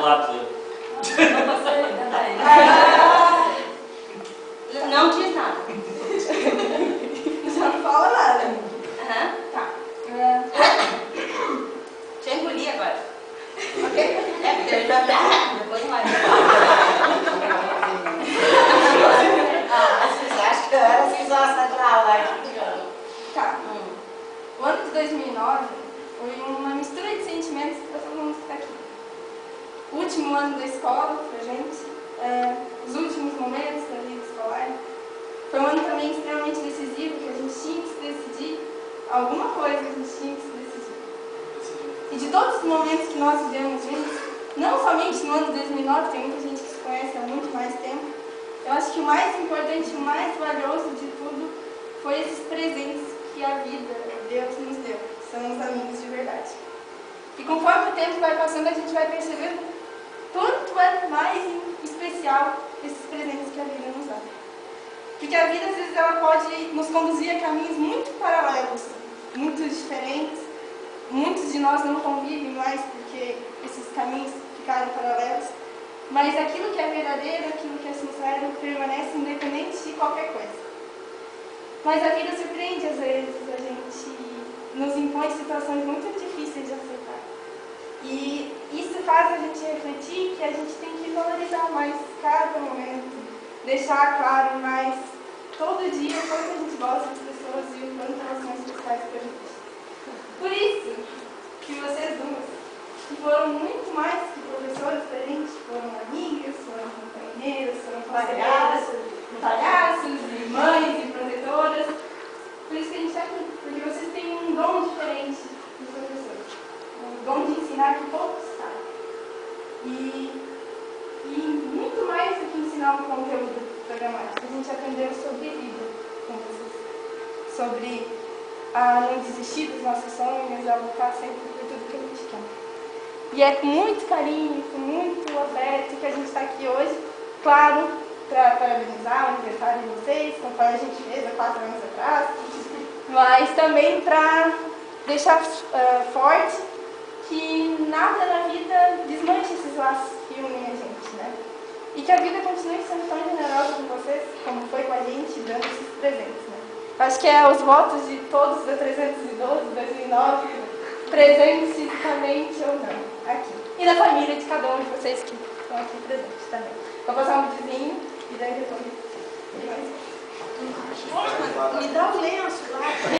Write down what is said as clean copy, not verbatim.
lá, Não diz nada. Já não fala nada. Aham. Tá. Deixa eu engolir agora. Ok? É, porque eu já... Depois não vai. Vocês acham que eu era assim, central lá? Tá. O ano de 2009 foi uma mistura de sentimentos para todo mundo que está aqui. O último ano da escola, pra gente, os últimos momentos da vida escolar, foi um ano também extremamente decisivo, que a gente tinha que se decidir alguma coisa, que a gente tinha que se decidir. E de todos os momentos que nós vivemos juntos, não somente no ano de 2009, tem muita gente que se conhece há muito mais tempo, eu acho que o mais importante, o mais valioso de tudo, foi esses presentes que a vida, Deus nos deu, que são os amigos de verdade. E conforme o tempo vai passando, a gente vai percebendo quanto é mais especial esses presentes que a vida nos dá. Porque a vida, às vezes, ela pode nos conduzir a caminhos muito paralelos, muito diferentes. Muitos de nós não convivem mais porque esses caminhos ficaram paralelos. Mas aquilo que é verdadeiro, aquilo que é sincero, permanece independente de qualquer coisa. Mas a vida surpreende, às vezes, a gente nos impõe situações muito difíceis de aceitar. E isso faz a gente refletir que a gente tem que valorizar mais cada momento, deixar claro mais todo dia o quanto a gente gosta das pessoas e o quanto elas são especiais para a gente. Por isso que vocês duas, que foram muito mais que professoras para a gente, foram amigas, foram companheiras, foram palhaços, e mães e protetoras. Por isso que a gente está aqui, porque vocês têm um dom diferente dos professores. O dom de ensinar que poucos sabem. E muito mais do que ensinar um conteúdo programático, a gente aprendeu sobre vida com vocês. Sobre a não desistir dos nossos sonhos, a lutar sempre por tudo que a gente quer. E é com muito carinho, com muito afeto que a gente está aqui hoje, claro, para parabenizar o aniversário de vocês, conforme a gente fez há 4 anos atrás, mas também para deixar forte que nada na vida desmanche esses laços que unem a gente, né? E que a vida continue sendo tão generosa com vocês, como foi com a gente, dando esses presentes, né? Acho que é os votos de todos da 312, 2009, presentes fisicamente ou não, aqui. E da família de cada um de vocês que estão aqui presentes também. Vou passar um videozinho e daí depois... Me dá um lenço lá.